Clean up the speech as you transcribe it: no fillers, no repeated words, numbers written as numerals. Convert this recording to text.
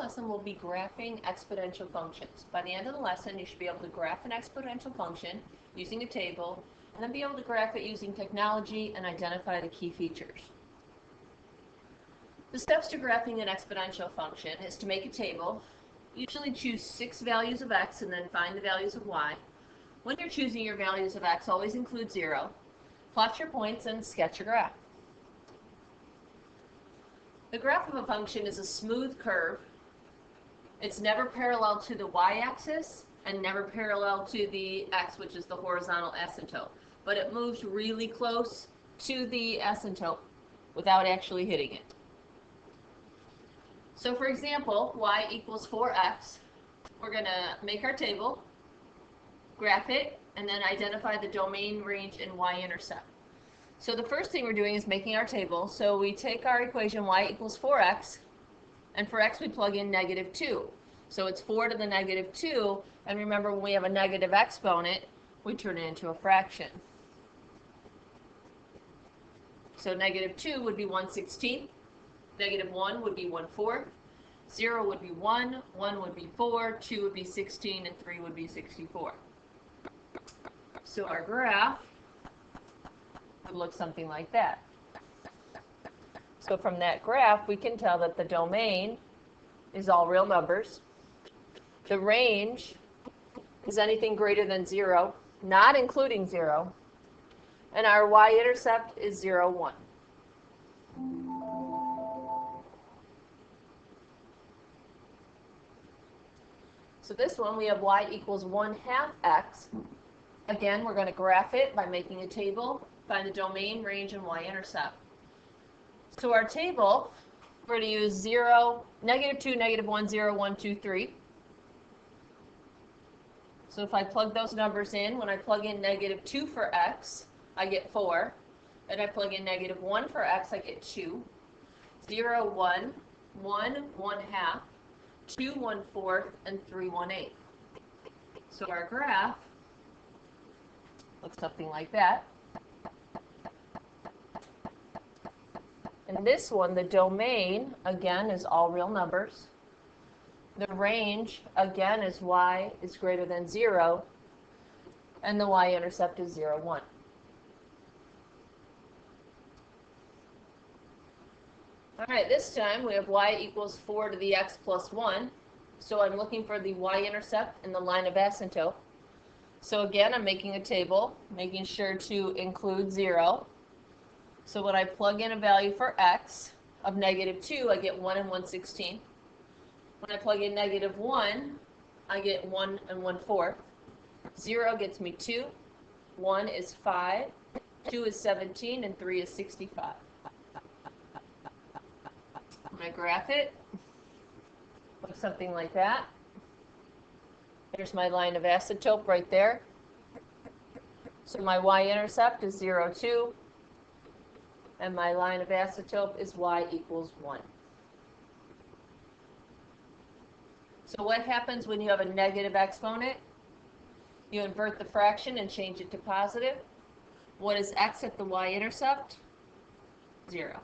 lesson we'll be graphing exponential functions. By the end of the lesson, you should be able to graph an exponential function using a table, and then be able to graph it using technology and identify the key features. The steps to graphing an exponential function is to make a table. Usually choose 6 values of x and then find the values of y. When you're choosing your values of x, always include 0. Plot your points and sketch your graph. The graph of a function is a smooth curve. It's never parallel to the y-axis and never parallel to the x, which is the horizontal asymptote. But it moves really close to the asymptote without actually hitting it. So for example, y equals 4x. We're going to make our table, graph it, and then identify the domain, range, and y-intercept. So the first thing we're doing is making our table. So we take our equation y equals 4x, and for x we plug in -2. So it's 4 to the -2, and remember when we have a negative exponent, we turn it into a fraction. So -2 would be 1/16, -1 would be 1/4, 0 would be 1, 1 would be 4, 2 would be 16, and 3 would be 64. So our graph would look something like that. So from that graph, we can tell that the domain is all real numbers. The range is anything greater than 0, not including 0. And our y-intercept is 0, 1. So this one, we have y equals 1/2 x. Again, we're going to graph it by making a table, find the domain, range, and y-intercept. So our table, we're going to use 0, -2, -1, 0, 1, 2, 3. So if I plug those numbers in, when I plug in -2 for x, I get 4. And I plug in -1 for x, I get 2. 0, 1, 1, 1/2, 2, 1/4, and 3, 1/8. So our graph looks something like that. And this one, the domain, again, is all real numbers. The range, again, is y is greater than 0. And the y-intercept is 0, 1. All right, this time we have y equals 4 to the x plus 1. So I'm looking for the y-intercept in the line of asymptote. So again, I'm making a table, making sure to include 0. So when I plug in a value for x of -2, I get 1 and 1/16. When I plug in -1, I get 1 and 1/4. 0 gets me 2, 1 is 5, 2 is 17, and 3 is 65. When I graph it, looks something like that. There's my line of asymptote right there. So my y-intercept is 0, 2. And my line of asymptote is y equals 1. So what happens when you have a negative exponent? You invert the fraction and change it to positive. What is x at the y-intercept? 0.